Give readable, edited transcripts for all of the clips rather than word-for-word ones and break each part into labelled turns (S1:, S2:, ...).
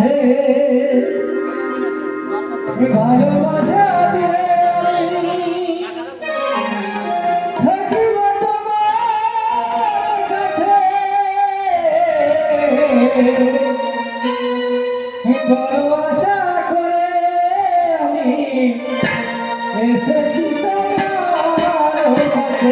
S1: কাছে ভালোবাসা দিয়ে থাকিব তোমার কাছে বড় আশা করে আমি এসেছি তোমার কাছে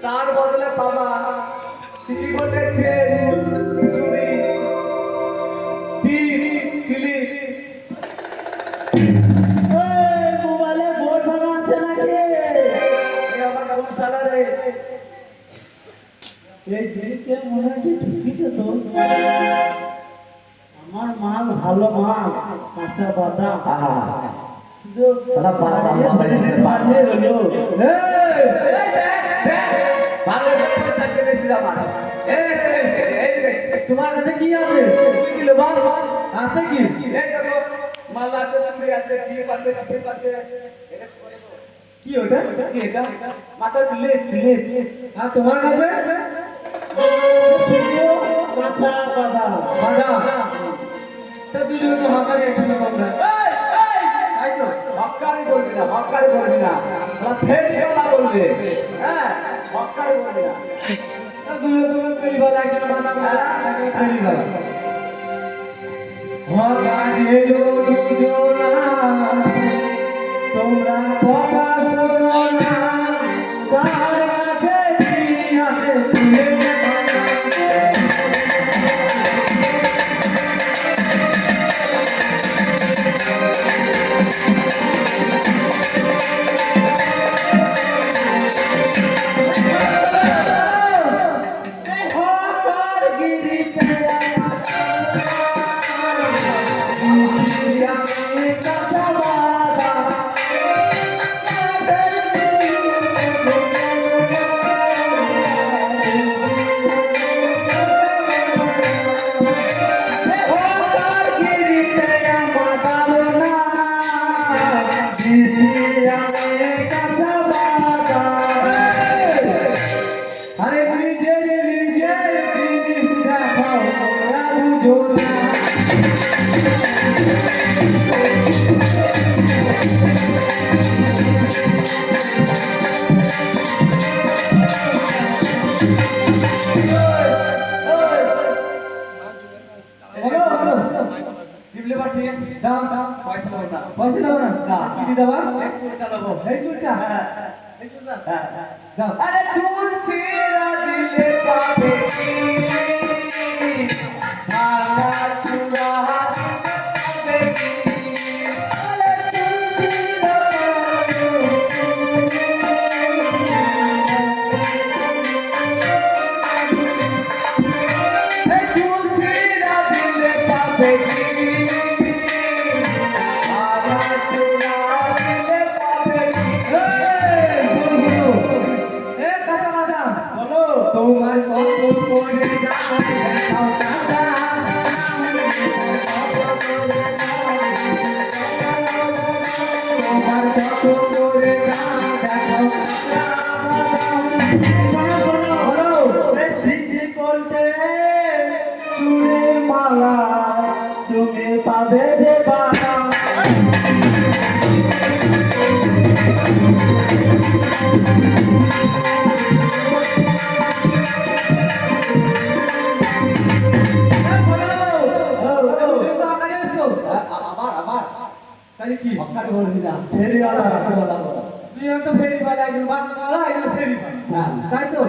S1: তার বদলে বাবা সিটি গোল্ডের চেন চুরি ক্লিপ মোবাইলে বোর্ড ভাঙা আছে নাকি আমার কোন সালা রে এই দিকে মনে হচ্ছে ঢুকিছে তো আমার মাল ভালো মাল কাঁচা বাদাম শুধু সারা বাদাম পারলে হলো তোমার কাছে কি আছে আছে কি মাল আছে চুড়ি আছে টিপ আছে টিপ আছে কি ওটা কি এটা মাথার প্লেট আর তোমার কাছে মাথা বাদাম বাদাম তা দুজন হাকারি ছিল তোমরা তাই তো হকারি করবি না ফের না বলবে হ্যাঁ হকারি করবি না দুজন পেরি বালা কেন বাদাম পেরি বালা হকারি এলো দুজনা তোমরা কথা শোনো না কার কাছে কি আছে তুলে জোনা দাম দাম পয়সা নেবো না পয়সা নেবো না কি দিতে পার এই চুলটা নেবো এই চুলটা এই চুলটা দাও আরে চুল ছিঁড়া দিলে পাবে ভাঙা চূড়া দিলে আরে চুল ছিঁড়া এই চুল ছিঁড়া দিলে পাবে তোমার কত করে দেখাও দাদা তোমার কত করে দেখাও সিটি বলতে চুড়ে মালা তুমি পাবে যে বাবা কি অকারে বলবি না ফেরিওয়ালা তুই তো ফেরিওয়ালা একজন বানওয়ালা একজন ফেরিওয়ালা তাই তো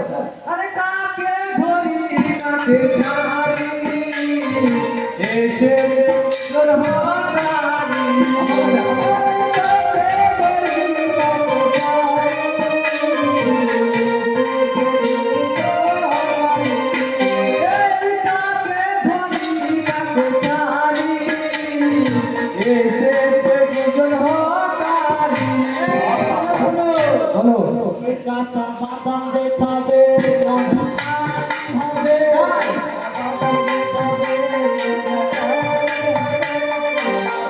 S1: আরে কাকে ধরি কাকে ছাড়ি এসে তোর হারানি কাঁচা বাদাম দেখাবে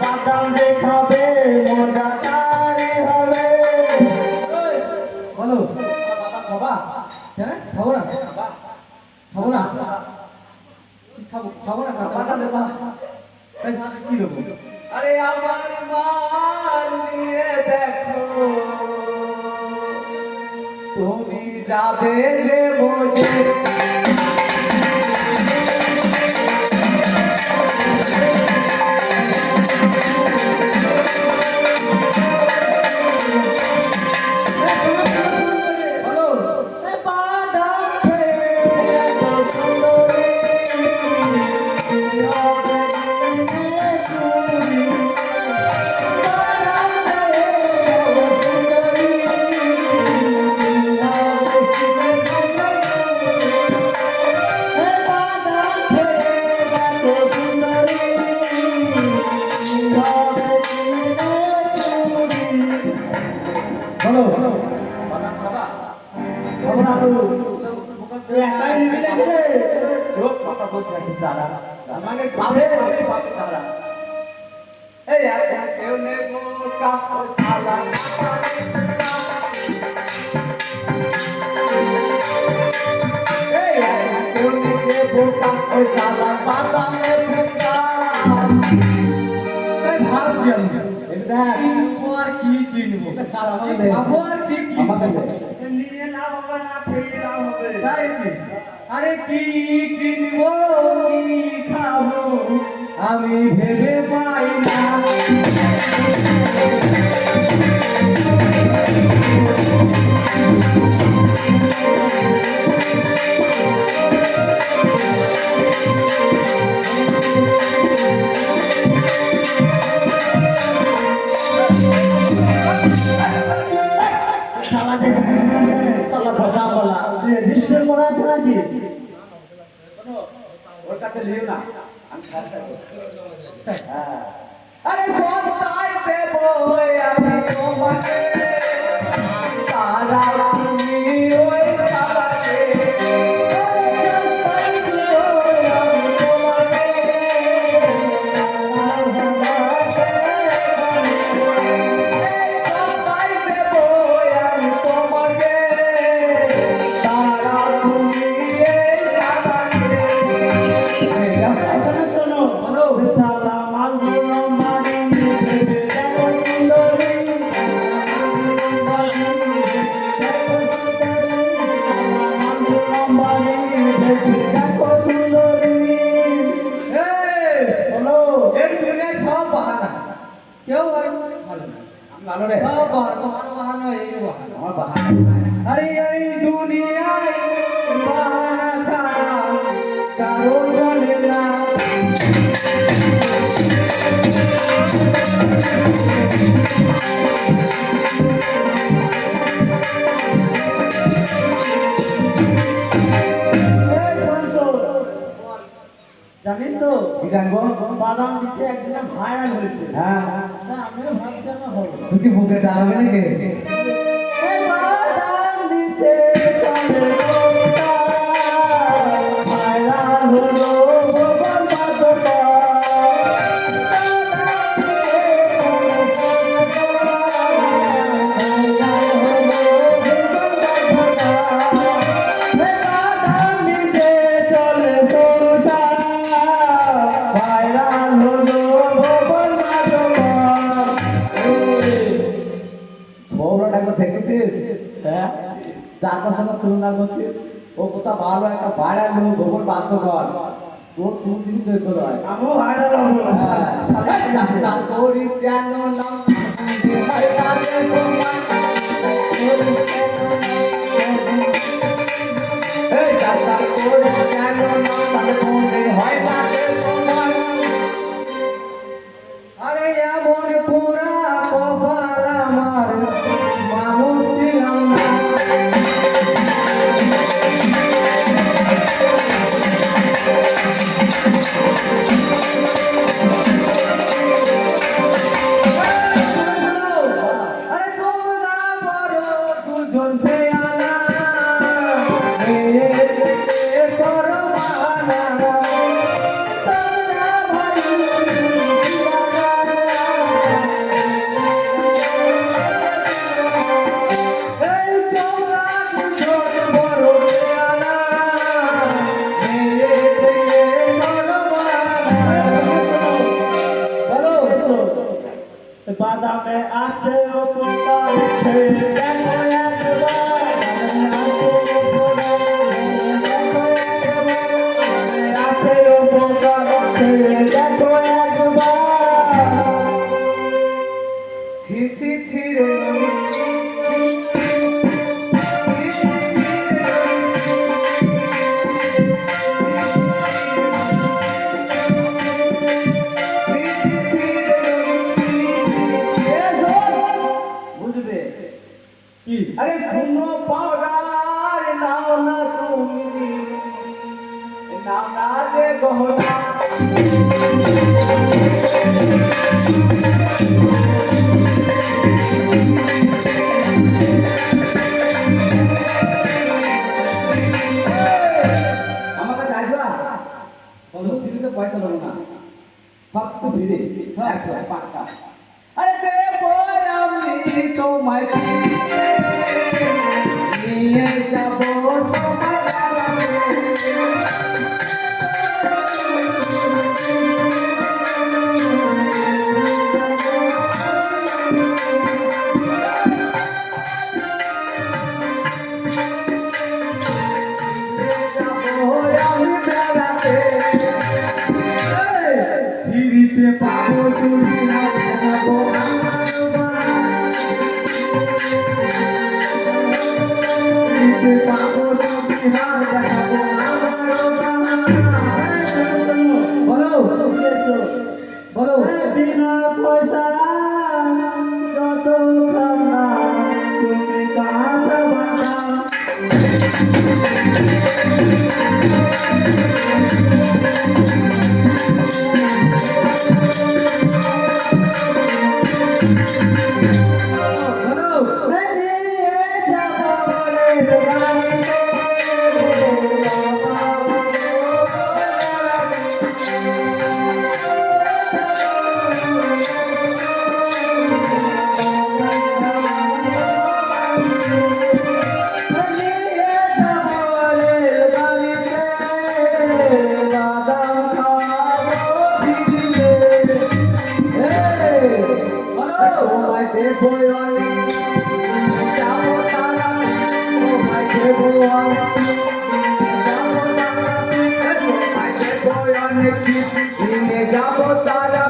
S1: বাদাম দেখাবে মজা তারে হবে বলো বাদাম খাবা হ্যাঁ খাবো না খাবো না খাবো না বাদাম দেবা তাই কি দেবো আরে আমার মাল নিয়ে দেখো তুমি যাবে যে বোঝে বলো বাদাম খাবা খাবো না তুই একটাই নিবি নাকি রে চোখ কথা বলছিস নাকি দাদা আমাকে খাবে দাদা এই কেউ নেব কাপড় সালা এই কেউ নেব কাপড় সালা বাদামে ফেকা তাই ভাবছি আমি আর কি কিনবো আর কি নিয়ে না বাবা না ফেরা হবে তাই কি আরে কি কিনবো কি খাবো আমি ভেবে পাই না ওর কাছে লিও না আরে সস্তায় দেব আমি তোমাকে সারা তুমি ওই সারাকে বাহানো রে
S2: তোমার বাহানো এই বাহানো
S1: আমার বাহানো
S2: আরে এই দুনিয়ায় বাহানা ছাড়া কারো চলে না জানিস তো
S1: কি জানবো
S2: বাদাম দিচ্ছে একজনে ভাইরাল হয়েছে
S1: হ্যাঁ
S2: না আমিও ভাবছি আমার হলো
S1: তুই কি বুকে টানাবে নাকি
S2: এই বাদাম দিচ্ছে চলে ভাইরাল হলো গোপাল বাদশা
S1: দেখেছিস হ্যাঁ 4 বছর তুলনা করছিস ও কোথা ভালো একটা ভাইরাল লোক গোবর বাধ্য কর তোর কোন কিছু জয় করে হয়
S2: আমিও ভাইরাল হবো
S1: যাত্রা করিস কেন না এই যাত্রা করিস কেন না তাহলে কোনদিন হয় না
S2: আরে এমন পুরা কপাল আমার মানুষ ছিলাম না আরে তোমরা বড় দুজন সে আনা করো মানা তোমরা ভাই এই তোমরা দুজন বড় সে আনা করো মানা বাদামে আছে উপকার দেখো একবার আছে উপকার দেখো একবার
S1: ছি ছি ছি রে বুঝবে
S2: কি
S1: আরে শুনো পাওয়ার নাও না তুমি নাও না যে গহনা আমার কাছে আসবা বলো তিরিশে পয়সা দেবো না সব তো ফিরে একদম পাক্কা আরে দেবো আমি তোমায় নিয়ে যাবো তোমায়
S2: ফিরিতে পাবো তুমি হাত দেখাবো ফিরিতে পাবো তুমি হাত দেখাবো বলো বলো বিনা পয়সা যত খানা তুমি কাঁদা বানা যাবো তারা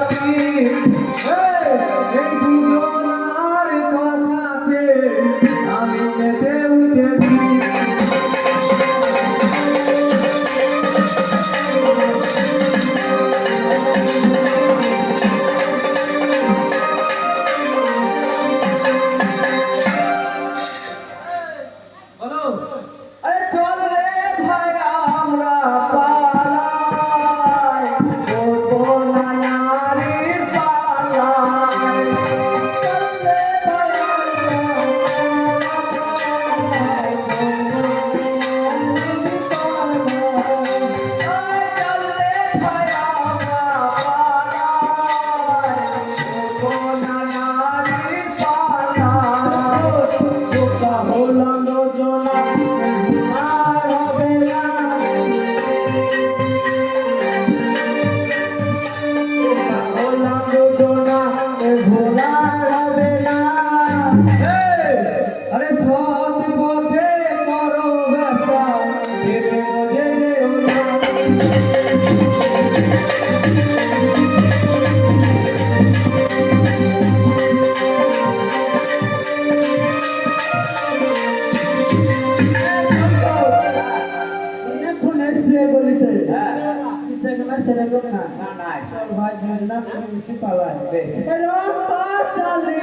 S1: আয়।
S2: চল ভাই দুজন না বেশি পালাই
S1: বেশ।
S2: রম্পা চালি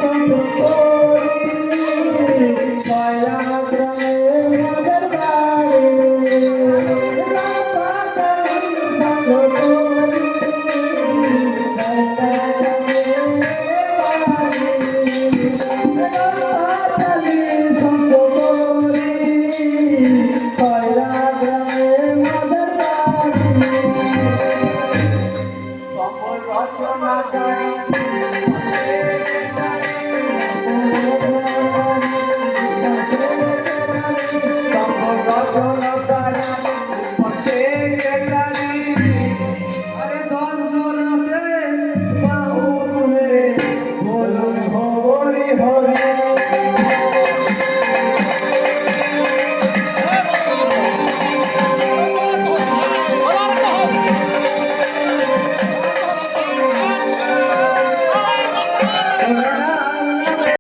S2: সঙ্গ করি মায়া গ্রামে মদের বাড়ি রম্পা চালি সঙ্গ করি মায়া গ্রামে বাড়ি রম্পা চালি সঙ্গ করি মায়া গ্রামে মদের বাড়ি
S1: সকল রচনা করি